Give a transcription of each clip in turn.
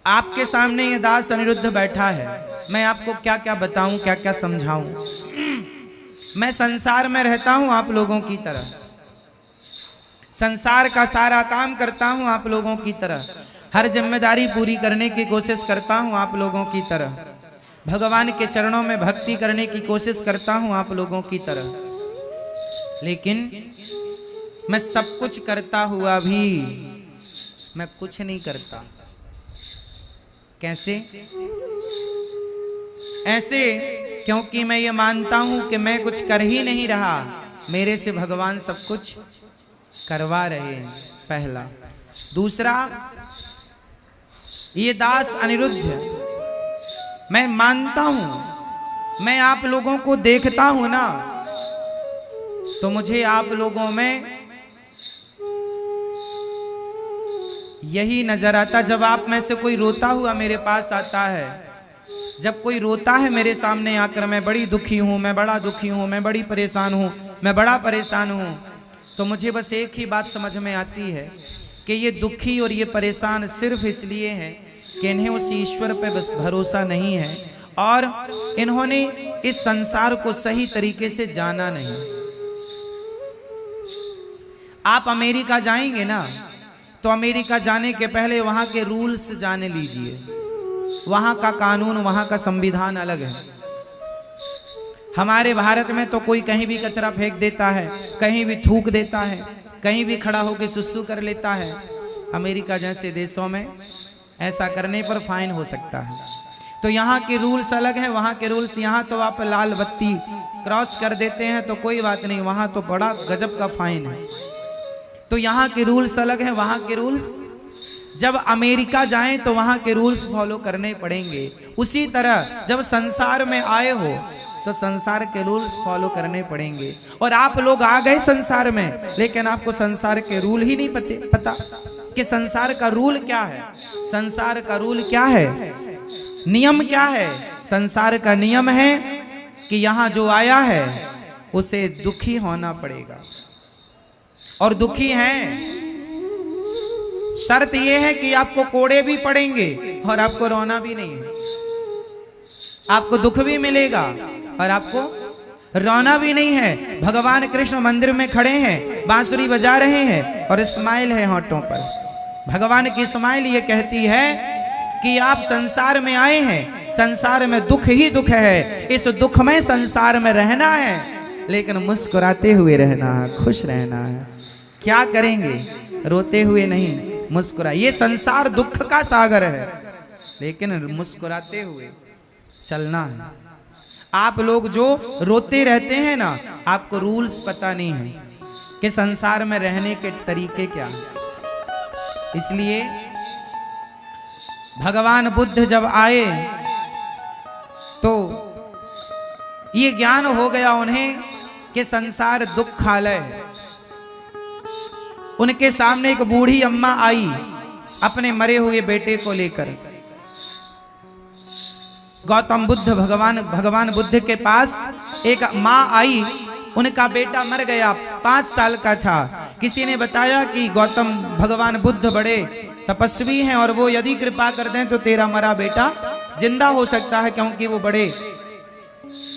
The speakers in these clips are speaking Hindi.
आपके सामने ये दास अनिरुद्ध बैठा है, मैं आपको क्या क्या बताऊं, क्या क्या समझाऊं। मैं संसार में रहता हूं आप लोगों की तरह, संसार का सारा काम करता हूं आप लोगों की तरह, हर जिम्मेदारी पूरी करने की कोशिश करता हूं आप लोगों की तरह, भगवान के चरणों में भक्ति करने की कोशिश करता हूं आप लोगों की तरह। लेकिन मैं सब कुछ करता हुआ भी मैं कुछ नहीं करता। कैसे? ऐसे क्योंकि मैं ये मानता हूं कि मैं कुछ कर ही नहीं रहा, मेरे से भगवान सब कुछ करवा रहे हैं, पहला। दूसरा, ये दास अनिरुद्ध, मैं मानता हूं, मैं आप लोगों को देखता हूं ना, तो मुझे आप लोगों में यही नजर आता। जब आप में से कोई रोता हुआ मेरे पास आता है, जब कोई रोता है मेरे सामने आकर, मैं बड़ी दुखी हूं, मैं बड़ा दुखी हूं, मैं बड़ी परेशान हूं, मैं बड़ा परेशान हूं, तो मुझे बस एक ही बात समझ में आती है कि ये दुखी और ये परेशान सिर्फ इसलिए हैं कि इन्हें उस ईश्वर पे बस भरोसा नहीं है और इन्होंने इस संसार को सही तरीके से जाना नहीं। आप अमेरिका जाएंगे ना, तो अमेरिका जाने के पहले वहां के रूल्स जाने लीजिए। वहां का कानून, वहां का संविधान अलग है। हमारे भारत में तो कोई कहीं भी कचरा फेंक देता है, कहीं भी थूक देता है, कहीं भी खड़ा होकर सुसु कर लेता है। अमेरिका जैसे देशों में ऐसा करने पर फाइन हो सकता है। तो यहाँ के रूल्स अलग हैं, वहाँ के रूल्स। यहाँ तो आप लाल बत्ती क्रॉस कर देते हैं तो कोई बात नहीं, वहाँ तो बड़ा गजब का फाइन है। तो यहाँ के रूल्स अलग हैं, वहाँ के रूल्स। जब अमेरिका जाएं तो वहाँ के रूल्स फॉलो करने पड़ेंगे। उसी तरह जब संसार में आए हो तो संसार के रूल्स फॉलो करने पड़ेंगे। और आप लोग आ गए संसार में, लेकिन आपको संसार के रूल ही नहीं पता कि संसार का रूल क्या है। संसार का रूल क्या है, नियम क्या है? संसार का नियम है कि यहाँ जो आया है उसे दुखी होना पड़ेगा, और दुखी हैं। शर्त यह है कि आपको कोड़े भी पड़ेंगे और आपको रोना भी नहीं है। आपको दुख भी मिलेगा और आपको रोना भी नहीं है। भगवान कृष्ण मंदिर में खड़े हैं, बांसुरी बजा रहे हैं और स्माइल है होठों पर। भगवान की स्माइल ये कहती है कि आप संसार में आए हैं, संसार में दुख ही दुख है, इस दुखमय संसार में रहना है, लेकिन मुस्कुराते हुए रहना है, खुश रहना है। क्या करेंगे? रोते हुए नहीं, मुस्कुरा। ये संसार दुख का सागर है, लेकिन मुस्कुराते हुए चलना है। आप लोग जो रोते रहते हैं ना, आपको रूल्स पता नहीं है कि संसार में रहने के तरीके क्या हैं। इसलिए भगवान बुद्ध जब आए तो ये ज्ञान हो गया उन्हें कि संसार दुखालय है। उनके सामने एक बूढ़ी अम्मा आई अपने मरे हुए बेटे को लेकर। गौतम बुद्ध भगवान बुद्ध के पास एक माँ आई, उनका बेटा मर गया, 5 साल का था। किसी ने बताया कि गौतम भगवान बुद्ध बड़े तपस्वी हैं और वो यदि कृपा कर दें तो तेरा मरा बेटा जिंदा हो सकता है, क्योंकि वो बड़े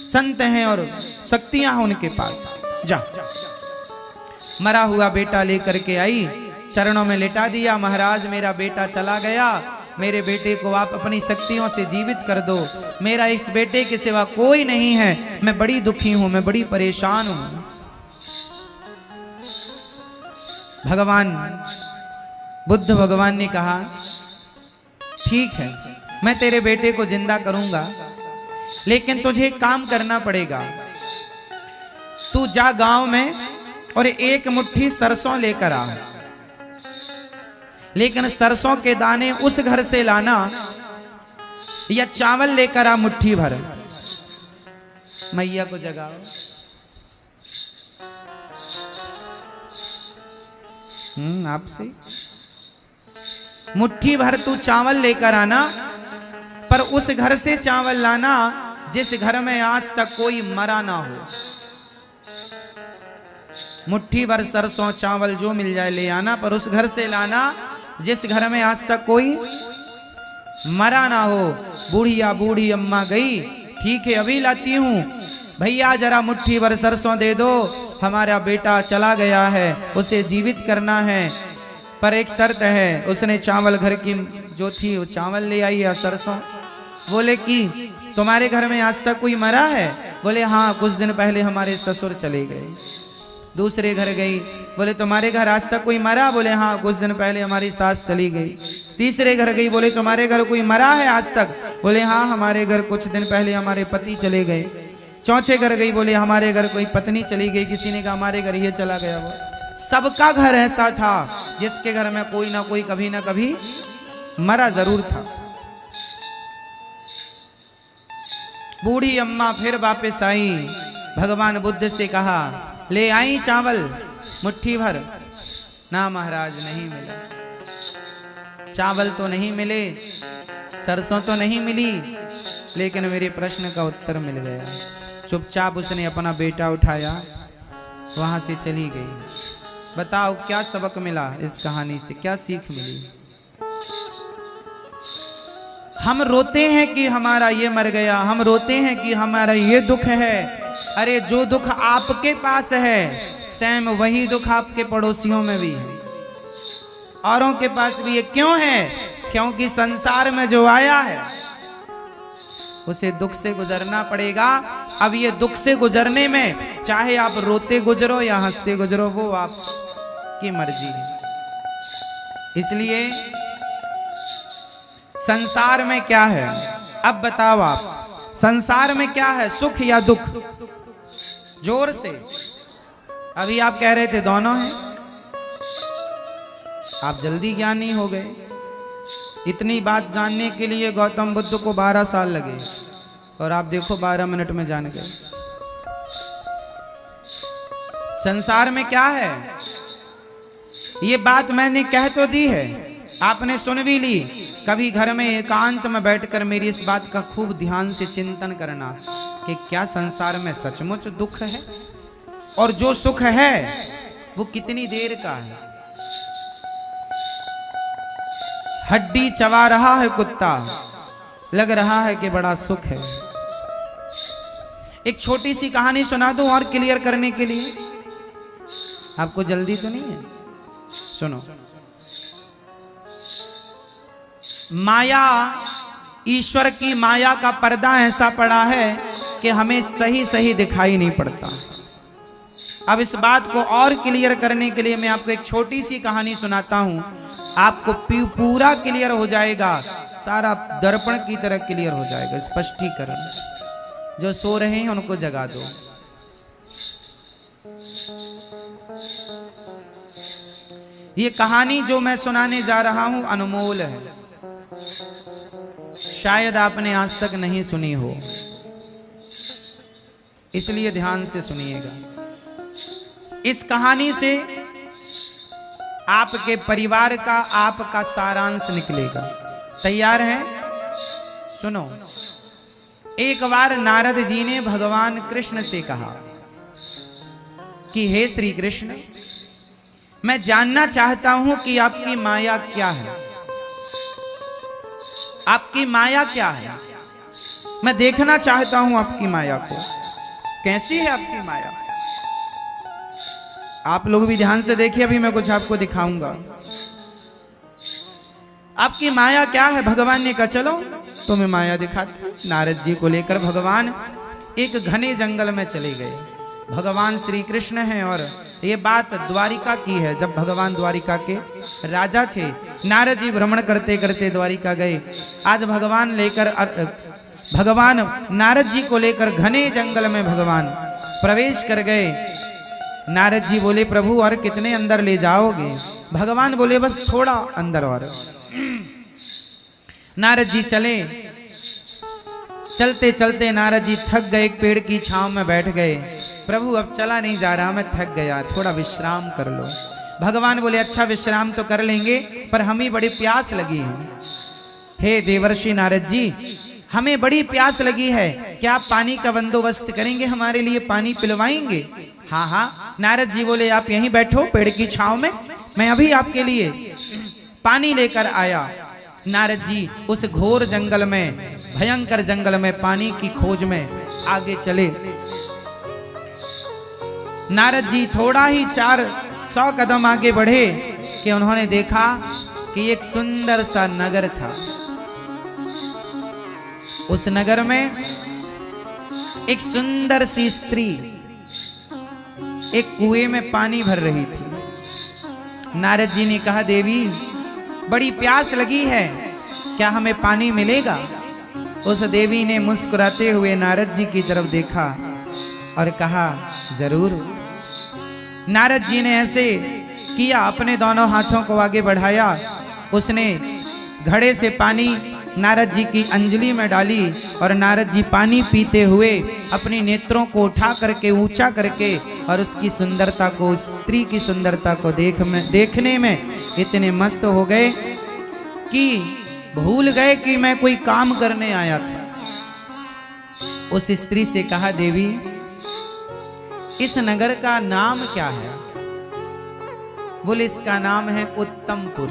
संत हैं और शक्तियां हैं उनके पास। जा, मरा हुआ बेटा लेकर के आई, चरणों में लेटा दिया। महाराज, मेरा बेटा चला गया, मेरे बेटे को आप अपनी शक्तियों से जीवित कर दो। मेरा इस बेटे के सिवा कोई नहीं है, मैं बड़ी दुखी हूं, मैं बड़ी परेशान हूं। भगवान बुद्ध भगवान ने कहा, ठीक है, मैं तेरे बेटे को जिंदा करूंगा, लेकिन तुझे एक काम करना पड़ेगा। तू जा गांव में और 1 मुट्ठी सरसों लेकर आ, लेकिन सरसों के दाने उस घर से लाना, या चावल लेकर आ मुट्ठी भर। मैया को जगाओ। आपसे मुट्ठी भर तू चावल लेकर आना, पर उस घर से चावल लाना जिस घर में आज तक कोई मरा ना हो। मुट्ठी भर सरसों चावल जो मिल जाए ले आना, पर उस घर से लाना जिस घर में आज तक कोई मरा ना हो। बूढ़ी अम्मा गई, ठीक है अभी लाती हूँ। भैया जरा मुट्ठी भर सरसों दे दो, हमारा बेटा चला गया है, उसे जीवित करना है, पर एक शर्त है। उसने चावल घर की जो थी वो चावल ले आई या सरसों। बोले कि तुम्हारे घर में आज तक कोई मरा है? बोले हाँ, कुछ दिन पहले हमारे ससुर चले गए। दूसरे घर गई, बोले तुम्हारे घर आज तक कोई मरा? बोले हाँ, कुछ दिन पहले हमारी सास चली गई। तीसरे घर गई, बोले तुम्हारे घर कोई मरा है आज तक? बोले हाँ, हमारे घर कुछ दिन पहले हमारे पति चले गए। चौथे घर गई, बोले हमारे घर कोई पत्नी चली गई। किसी ने कहा हमारे घर ये चला गया। वो सबका घर ऐसा था जिसके घर में कोई ना कोई कभी ना कभी मरा जरूर था। बूढ़ी अम्मा फिर वापस आई, भगवान बुद्ध से कहा ले आई चावल मुट्ठी भर। ना महाराज, नहीं मिला। चावल तो नहीं मिले, सरसों तो नहीं मिली, लेकिन मेरे प्रश्न का उत्तर मिल गया। चुपचाप उसने अपना बेटा उठाया, वहां से चली गई। बताओ क्या सबक मिला इस कहानी से, क्या सीख मिली? हम रोते हैं कि हमारा ये मर गया, हम रोते हैं कि हमारा ये दुख है। अरे जो दुख आपके पास है, सेम वही दुख आपके पड़ोसियों में भी है, औरों के पास भी है। क्यों है? क्योंकि संसार में जो आया है उसे दुख से गुजरना पड़ेगा। अब ये दुख से गुजरने में चाहे आप रोते गुजरो या हंसते गुजरो, वो आपकी मर्जी है। इसलिए संसार में क्या है? अब बताओ आप, संसार में क्या है, सुख या दुख? जोर से। अभी आप कह रहे थे दोनों हैं। आप जल्दी ज्ञानी हो गए। इतनी बात जानने के लिए गौतम बुद्ध को 12 साल लगे, और आप देखो 12 मिनट में जान गए। संसार में क्या है, ये बात मैंने कह तो दी है, आपने सुन भी ली। कभी घर में एकांत में बैठकर मेरी इस बात का खूब ध्यान से चिंतन करना कि क्या संसार में सचमुच दुख है, और जो सुख है वो कितनी देर का है। हड्डी चबा रहा है कुत्ता, लग रहा है कि बड़ा सुख है। एक छोटी सी कहानी सुना दूं और क्लियर करने के लिए, आपको जल्दी तो नहीं है? सुनो। माया, ईश्वर की माया का पर्दा ऐसा पड़ा है कि हमें सही सही दिखाई नहीं पड़ता। अब इस बात को और क्लियर करने के लिए मैं आपको एक छोटी सी कहानी सुनाता हूं, आपको पूरा क्लियर हो जाएगा, सारा दर्पण की तरह क्लियर हो जाएगा। स्पष्टीकरण। जो सो रहे हैं उनको जगा दो। ये कहानी जो मैं सुनाने जा रहा हूं अनमोल है, शायद आपने आज तक नहीं सुनी हो, इसलिए ध्यान से सुनिएगा। इस कहानी से आपके परिवार का, आपका सारांश निकलेगा। तैयार हैं? सुनो। एक बार नारद जी ने भगवान कृष्ण से कहा कि हे श्री कृष्ण, मैं जानना चाहता हूं कि आपकी माया क्या है। आपकी माया क्या है? मैं देखना चाहता हूं आपकी माया को। कैसी है आपकी माया? आप लोग भी ध्यान से देखिए, अभी मैं कुछ आपको दिखाऊंगा। आपकी माया क्या है? भगवान ने कहा चलो तुम्हें माया दिखाते। नारद जी को लेकर भगवान एक घने जंगल में चले गए। भगवान श्री कृष्ण हैं, और ये बात द्वारिका की है। जब भगवान द्वारिका के राजा थे, नारद जी भ्रमण करते करते द्वारिका गए। आज भगवान नारद जी को लेकर घने जंगल में भगवान प्रवेश कर गए। नारद जी बोले प्रभु और कितने अंदर ले जाओगे? भगवान बोले बस थोड़ा अंदर और। नारद जी चले। चलते चलते नारद जी थक गए, एक पेड़ की छांव में बैठ गए। प्रभु अब चला नहीं जा रहा, मैं थक गया, थोड़ा विश्राम कर लो। भगवान बोले अच्छा विश्राम तो कर लेंगे, पर हमें बड़ी प्यास लगी है। हे देवर्षि नारद जी, हमें बड़ी प्यास लगी है, क्या आप पानी का बंदोबस्त करेंगे, हमारे लिए पानी पिलवाएंगे? हाँ हाँ। नारद जी बोले आप यहीं बैठो पेड़ की छांव में, मैं अभी आपके लिए पानी लेकर आया। नारद जी उस घोर जंगल में, भयंकर जंगल में पानी की खोज में आगे चले। नारद जी थोड़ा ही 400 कदम आगे बढ़े कि उन्होंने देखा कि एक सुंदर सा नगर था। उस नगर में एक सुंदर सी स्त्री एक कुएं में पानी भर रही थी। नारद जी ने कहा, देवी बड़ी प्यास लगी है, क्या हमें पानी मिलेगा? उस देवी ने मुस्कुराते हुए नारद जी की तरफ देखा और कहा, जरूर। नारद जी ने ऐसे किया, अपने दोनों हाथों को आगे बढ़ाया, उसने घड़े से पानी नारद जी की अंजलि में डाली और नारद जी पानी पीते हुए अपनी नेत्रों को उठा करके, ऊंचा करके और उसकी सुंदरता को, स्त्री की सुंदरता को देखने में इतने मस्त हो गए कि भूल गए कि मैं कोई काम करने आया था। उस स्त्री से कहा, देवी इस नगर का नाम क्या है? बोले, इसका नाम है उत्तमपुर।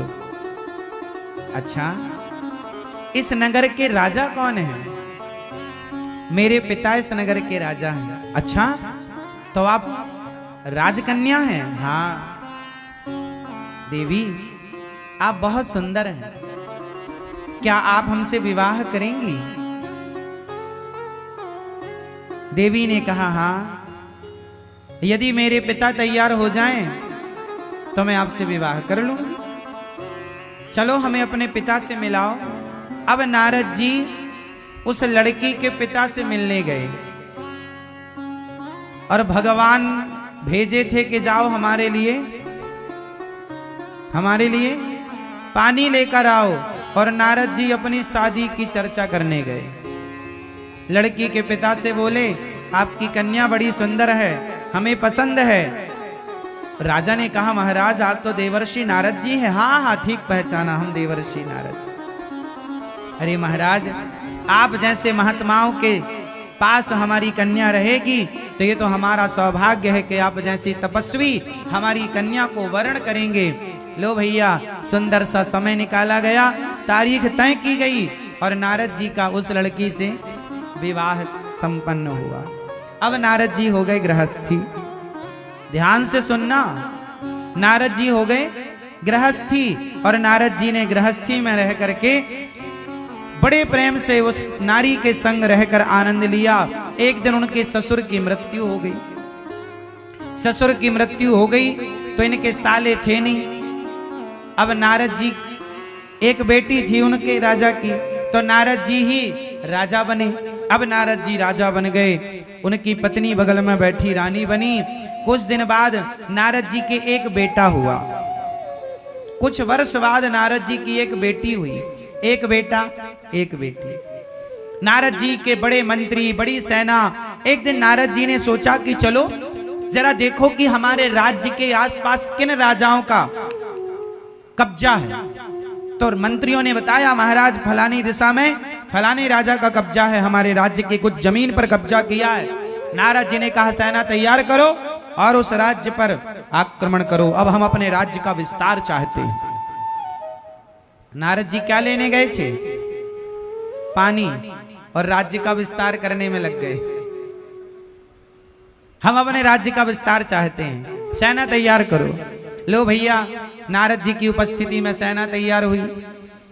अच्छा, इस नगर के राजा कौन है? मेरे पिता इस नगर के राजा हैं। अच्छा, तो आप राजकन्या हैं? हाँ। देवी आप बहुत सुंदर हैं, क्या आप हमसे विवाह करेंगी? देवी ने कहा, हाँ, यदि मेरे पिता तैयार हो जाएं तो मैं आपसे विवाह कर लूंगी। चलो हमें अपने पिता से मिलाओ। अब नारद जी उस लड़की के पिता से मिलने गए और भगवान भेजे थे कि जाओ हमारे लिए पानी लेकर आओ। और नारद जी अपनी शादी की चर्चा करने गए। लड़की के पिता से बोले, आपकी कन्या बड़ी सुंदर है, हमें पसंद है। राजा ने कहा, महाराज आप तो देवर्षि नारद जी हैं। हाँ हाँ, ठीक पहचाना, हम देवर्षि नारद। अरे महाराज, आप जैसे महात्माओं के पास हमारी कन्या रहेगी तो ये तो हमारा सौभाग्य है कि आप जैसी तपस्वी हमारी कन्या को वरण करेंगे। लो भैया, सुंदर सा समय निकाला गया, तारीख तय की गई और नारद जी का उस लड़की से विवाह संपन्न हुआ। अब नारद जी हो गए गृहस्थी। ध्यान से सुनना, नारद जी हो गए गृहस्थी और नारद जी ने गृहस्थी में रह करके बड़े प्रेम से उस नारी के संग रहकर आनंद लिया। एक दिन उनके ससुर की मृत्यु हो गई। ससुर की मृत्यु हो गई तो इनके साले थे नहीं। अब नारद जी, एक बेटी थी उनके राजा की, तो नारद जी ही राजा बने। अब नारद जी राजा बन गए, उनकी पत्नी बगल में बैठी रानी बनी। कुछ दिन बाद नारद जी के एक बेटा हुआ। कुछ वर्ष बाद नारद जी की एक बेटी हुई। एक बेटा एक बेटी। नारद जी के बड़े मंत्री, बड़ी सेना। एक दिन नारद जी ने सोचा कि चलो जरा देखो कि हमारे राज्य के आसपास किन राजाओं का कब्जा है। तो मंत्रियों ने बताया, महाराज फलानी दिशा में फलाने राजा का कब्जा है, हमारे राज्य की कुछ जमीन पर कब्जा किया है। नारद जी ने कहा, सेना तैयार करो और उस राज्य पर आक्रमण करो, अब हम अपने राज्य का विस्तार चाहते हैं। नारद जी क्या लेने गए थे? पानी, और राज्य का विस्तार करने में लग गए। हम अपने राज्य का विस्तार चाहते हैं, सेना तैयार करो। लो भैया, नारद जी की उपस्थिति में सेना तैयार हुई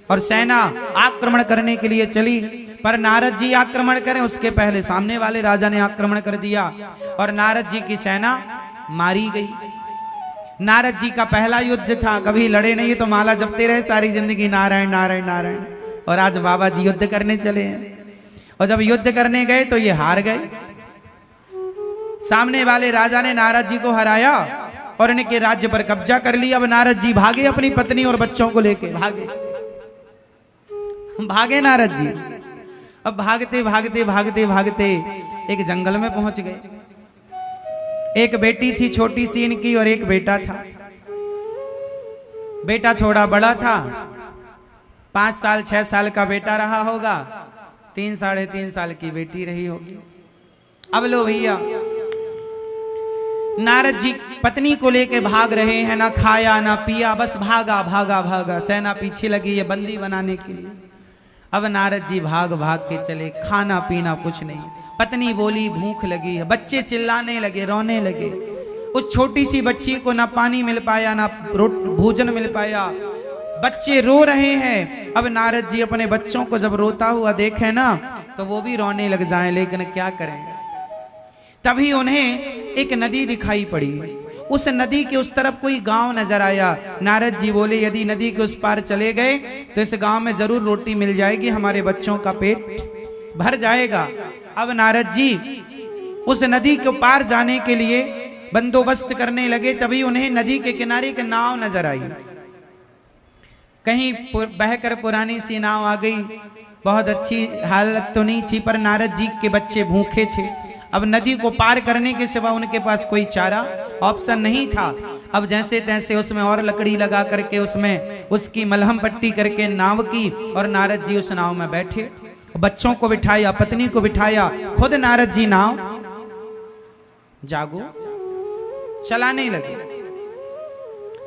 और सेना आक्रमण करने के लिए चली। पर नारद जी आक्रमण करें उसके पहले सामने वाले राजा ने आक्रमण कर दिया और नारद जी की सेना मारी गई। नारद जी का पहला युद्ध था, कभी लड़े नहीं तो माला जपते रहे सारी जिंदगी, नारायण नारायण नारायण। और आज बाबा जी युद्ध करने चले हैं और जब युद्ध करने गए तो ये हार गए। सामने वाले राजा ने नारद जी को हराया और इनके राज्य पर कब्जा कर लिया। अब नारद जी भागे, अपनी पत्नी और बच्चों को लेके भागे नारद जी। अब भागते भागते भागते भागते एक जंगल में पहुंच गए। एक बेटी थी छोटी सी इनकी और एक बेटा था। बेटा थोड़ा बड़ा था, 5 साल 6 साल का बेटा रहा होगा, 3 साढ़े 3 साल की बेटी रही होगी। अब लो भैया, नारद जी पत्नी को लेके भाग रहे हैं, ना खाया ना पिया, बस भागा भागा भागा, सेना पीछे लगी है बंदी बनाने के लिए। अब नारद जी भाग भाग के चले, खाना पीना कुछ नहीं। पत्नी बोली भूख लगी है, बच्चे चिल्लाने लगे, रोने लगे। उस छोटी सी बच्ची को ना पानी मिल पाया, ना भोजन मिल पाया, बच्चे रो रहे हैं। अब नारद जी अपने बच्चों को जब रोता हुआ देखे ना तो वो भी रोने लग जाएं, लेकिन क्या करें। तभी उन्हें एक नदी दिखाई पड़ी। उस नदी के उस तरफ कोई गांव नजर आया। नारद जी बोले यदि नदी के उस पार चले गए तो इस गांव में जरूर रोटी मिल जाएगी, हमारे बच्चों का पेट भर जाएगा। अब नारद जी उस नदी के पार जाने के लिए बंदोबस्त करने लगे। तभी उन्हें नदी के किनारे एक नाव नजर आई। कहीं बहकर पुरानी सी नाव आ गई। बहुत अच्छी हालत तो नहीं थी, पर नारद जी के बच्चे भूखे थे। अब नदी को पार करने के सिवा उनके पास कोई चारा ऑप्शन नहीं था। अब जैसे तैसे उसमें और लकड़ी लगा करके उसमें उसकी मलहम पट्टी करके नाव की, और नारद जी उस नाव में बैठे, बच्चों को बिठाया, पत्नी को बिठाया, खुद नारद जी नाव जागो चलाने लगे।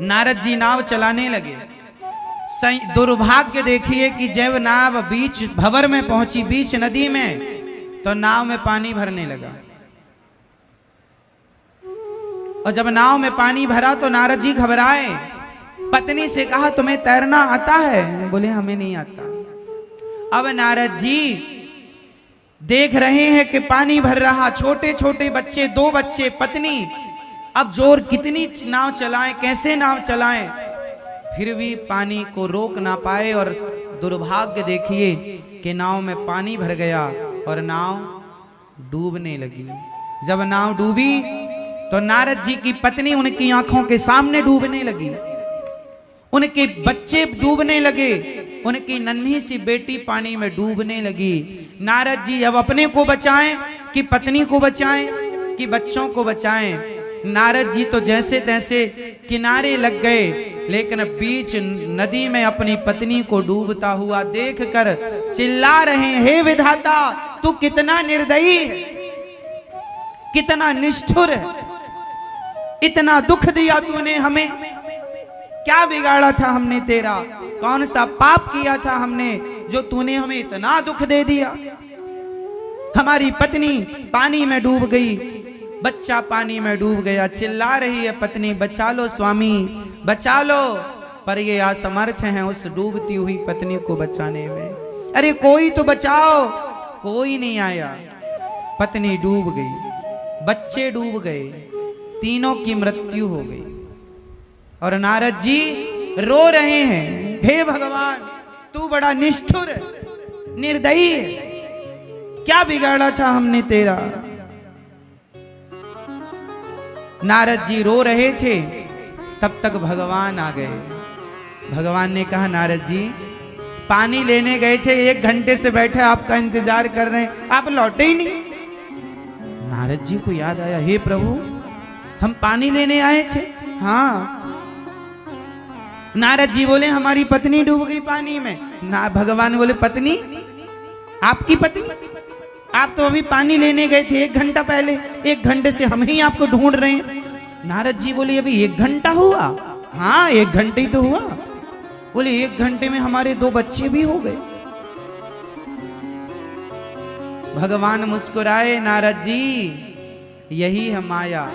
नारद जी नाव चलाने लगे। दुर्भाग्य देखिए कि जब नाव बीच भंवर में पहुंची, बीच नदी में, तो नाव में पानी भरने लगा। और जब नाव में पानी भरा तो नारद जी घबराए। पत्नी से कहा तुम्हें तैरना आता है? बोले हमें नहीं आता। अब नारद जी देख रहे हैं कि पानी भर रहा, छोटे छोटे बच्चे, 2 बच्चे, पत्नी। अब जोर कितनी नाव चलाएं, कैसे नाव चलाएं, फिर भी पानी को रोक ना पाए। और दुर्भाग्य देखिए कि नाव में पानी भर गया और नाव डूबने लगी। जब नाव डूबी तो नारद जी की पत्नी उनकी आंखों के सामने डूबने लगी, उनके बच्चे डूबने लगे, उनकी नन्ही सी बेटी पानी में डूबने लगी। नारद जी अब अपने को बचाएं कि पत्नी को बचाएं कि बच्चों को बचाएं। नारद जी तो जैसे तैसे किनारे लग गए, लेकिन बीच नदी में अपनी पत्नी को डूबता हुआ देखकर चिल्ला रहे हैं, हे विधाता तू कितना निर्दयी है, कितना निष्ठुर है, इतना दुख दिया तूने हमें, क्या बिगाड़ा था हमने तेरा, कौन सा पाप किया था हमने जो तूने हमें इतना दुख दे दिया। हमारी पत्नी पानी में डूब गई, बच्चा पानी में डूब गया, चिल्ला रही है पत्नी बचा लो स्वामी बचा लो, पर ये असमर्थ हैं उस डूबती हुई पत्नी को बचाने में। अरे कोई तो बचाओ, कोई नहीं आया। पत्नी डूब गई, बच्चे डूब गए, तीनों की मृत्यु हो गई। और नारद जी रो रहे हैं, हे भगवान तू बड़ा निष्ठुर निर्दयी है, क्या बिगाड़ा था हमने तेरा। नारद जी रो रहे थे, तब तक भगवान आ गए। भगवान ने कहा नारद जी पानी लेने गए थे, 1 घंटे से बैठे आपका इंतजार कर रहे हैं, आप लौटे ही नहीं। नारद जी को याद आया, हे प्रभु हम पानी लेने आए थे। हाँ। नारद जी बोले हमारी पत्नी डूब गई पानी में। ना भगवान बोले पत्नी, आपकी पत्नी? आप तो अभी पानी लेने गए थे 1 घंटा पहले, 1 घंटे से हम ही आपको ढूंढ रहे हैं। नारद जी बोले अभी 1 घंटा हुआ? हाँ 1 घंटे ही तो हुआ। बोले 1 घंटे में हमारे 2 बच्चे भी हो गए। भगवान मुस्कुराए, नारद जी यही है माया।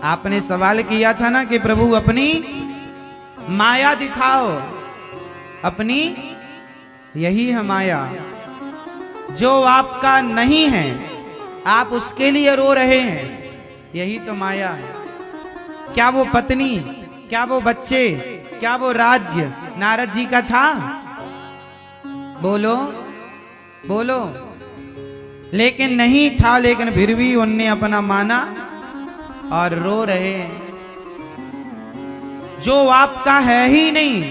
आपने सवाल किया था ना कि प्रभु अपनी माया दिखाओ, अपनी यही है माया। जो आपका नहीं है आप उसके लिए रो रहे हैं, यही तो माया है। क्या वो पत्नी, क्या वो बच्चे, क्या वो राज्य नारद जी का था? बोलो बोलो। लेकिन नहीं था, लेकिन फिर भी उनने अपना माना और रो रहे हैं। जो आपका है ही नहीं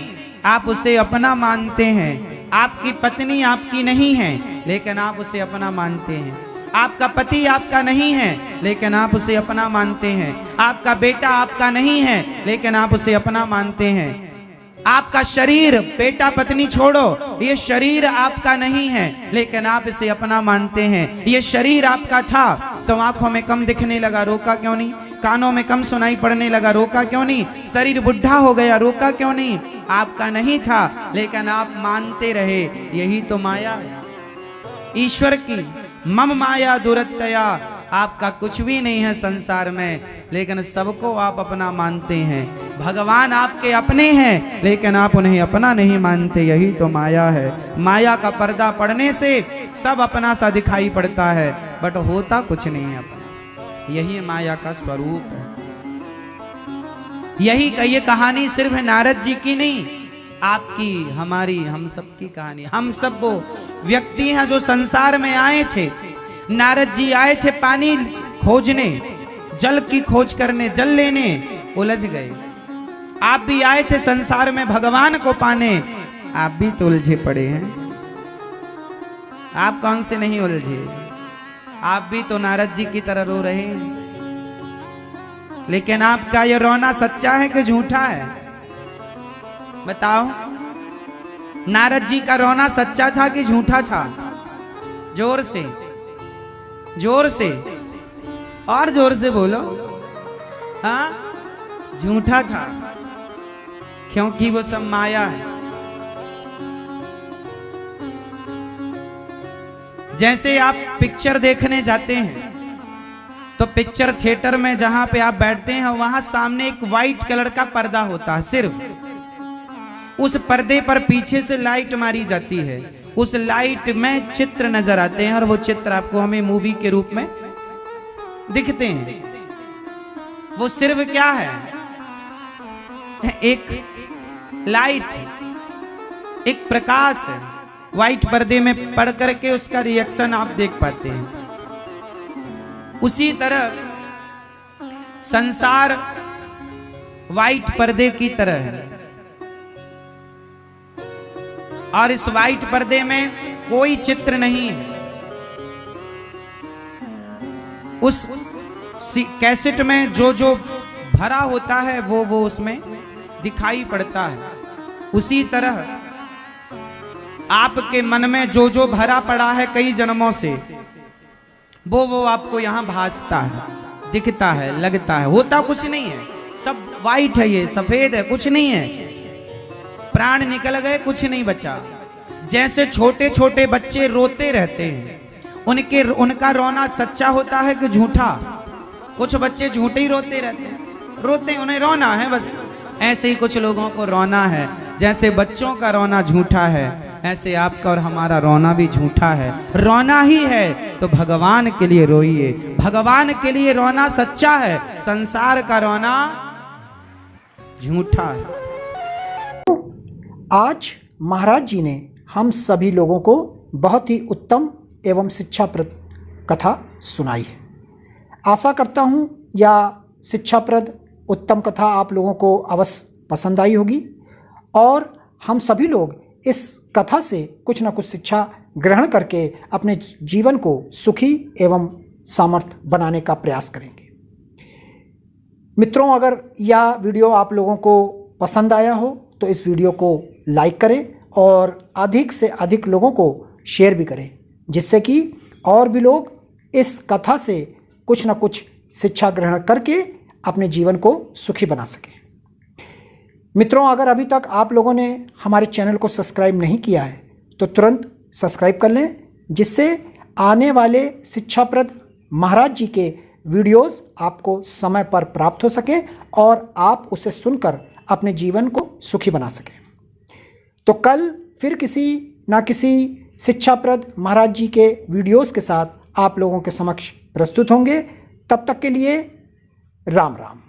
आप उसे अपना मानते हैं। आपकी पत्नी आपकी नहीं है लेकिन आप उसे अपना मानते हैं। आपका पति आपका नहीं है लेकिन आप उसे अपना मानते हैं। आपका बेटा आपका नहीं है लेकिन आप उसे अपना मानते हैं। आपका शरीर, बेटा पत्नी छोड़ो, ये शरीर आपका नहीं है लेकिन आप इसे अपना मानते हैं। ये शरीर आपका था तो आंखों में कम दिखने लगा, रोका क्यों नहीं? कानों में कम सुनाई पड़ने लगा, रोका क्यों नहीं? शरीर बुढ़ा हो गया, रोका क्यों नहीं? आपका नहीं था लेकिन आप मानते रहे। यही तो माया है ईश्वर की। मम माया दुरत्तया, आपका कुछ भी नहीं है संसार में लेकिन सबको आप अपना मानते हैं। भगवान आपके अपने हैं लेकिन आप उन्हें अपना नहीं मानते। यही तो माया है। माया का पर्दा पड़ने से सब अपना सा दिखाई पड़ता है बट होता कुछ नहीं है अपना। यही माया का स्वरूप है। यही ये कहानी सिर्फ नारद जी की नहीं, आपकी, हमारी, हम सब की कहानी। हम सब वो व्यक्ति हैं जो संसार में आए थे। नारद जी आए थे पानी खोजने, जल की खोज करने, जल लेने, उलझ गए। आप भी आए थे संसार में भगवान को पाने, आप भी तो उलझे पड़े हैं। आप कौन से नहीं उलझे? आप भी तो नारद जी की तरह रो रहे हैं। लेकिन आपका ये रोना सच्चा है कि झूठा है? बताओ। नारद जी का रोना सच्चा था कि झूठा था? जोर से, जोर से, और जोर से बोलो। हाँ, झूठा था क्योंकि वो सब माया है। जैसे आप पिक्चर देखने जाते हैं तो पिक्चर थिएटर में जहां पे आप बैठते हैं वहां सामने एक वाइट कलर का पर्दा होता है। सिर्फ उस पर्दे पर पीछे से लाइट मारी जाती है। उस लाइट में चित्र नजर आते हैं और वो चित्र आपको हमें मूवी के रूप में दिखते हैं। वो सिर्फ क्या है? एक लाइट, एक प्रकाश है। व्हाइट पर्दे में पड़ करके उसका रिएक्शन आप देख पाते हैं। उसी तरह संसार व्हाइट पर्दे की तरह है और इस व्हाइट पर्दे में कोई चित्र नहीं है। उस कैसेट में जो जो भरा होता है वो उसमें दिखाई पड़ता है। उसी तरह आपके मन में जो जो भरा पड़ा है कई जन्मों से, वो आपको यहां भासता है, दिखता है, लगता है। होता कुछ नहीं है, सब वाइट है, ये सफेद है, कुछ नहीं है। प्राण निकल गए, कुछ नहीं बचा। जैसे छोटे छोटे बच्चे रोते रहते हैं, उनका रोना सच्चा होता है कि झूठा? कुछ बच्चे झूठे ही रोते रहते हैं, रोते, उन्हें रोना है बस। ऐसे ही कुछ लोगों को रोना है। जैसे बच्चों का रोना झूठा है, ऐसे आपका और हमारा रोना भी झूठा है। रोना ही है तो भगवान के लिए रोइए, भगवान के लिए रोना सच्चा है। संसार का रोना झूठा है। आज महाराज जी ने हम सभी लोगों को बहुत ही उत्तम एवं शिक्षाप्रद कथा सुनाई है। आशा करता हूँ यह शिक्षाप्रद उत्तम कथा आप लोगों को अवश्य पसंद आई होगी और हम सभी लोग इस कथा से कुछ ना कुछ शिक्षा ग्रहण करके अपने जीवन को सुखी एवं सामर्थ्य बनाने का प्रयास करेंगे। मित्रों, अगर यह वीडियो आप लोगों को पसंद आया हो तो इस वीडियो को लाइक करें और अधिक से अधिक लोगों को शेयर भी करें, जिससे कि और भी लोग इस कथा से कुछ ना कुछ शिक्षा ग्रहण करके अपने जीवन को सुखी बना सकें। मित्रों, अगर अभी तक आप लोगों ने हमारे चैनल को सब्सक्राइब नहीं किया है तो तुरंत सब्सक्राइब कर लें, जिससे आने वाले शिक्षाप्रद महाराज जी के वीडियोस आपको समय पर प्राप्त हो सकें और आप उसे सुनकर अपने जीवन को सुखी बना सकें। तो कल फिर किसी ना किसी शिक्षाप्रद महाराज जी के वीडियोस के साथ आप लोगों के समक्ष प्रस्तुत होंगे। तब तक के लिए राम राम।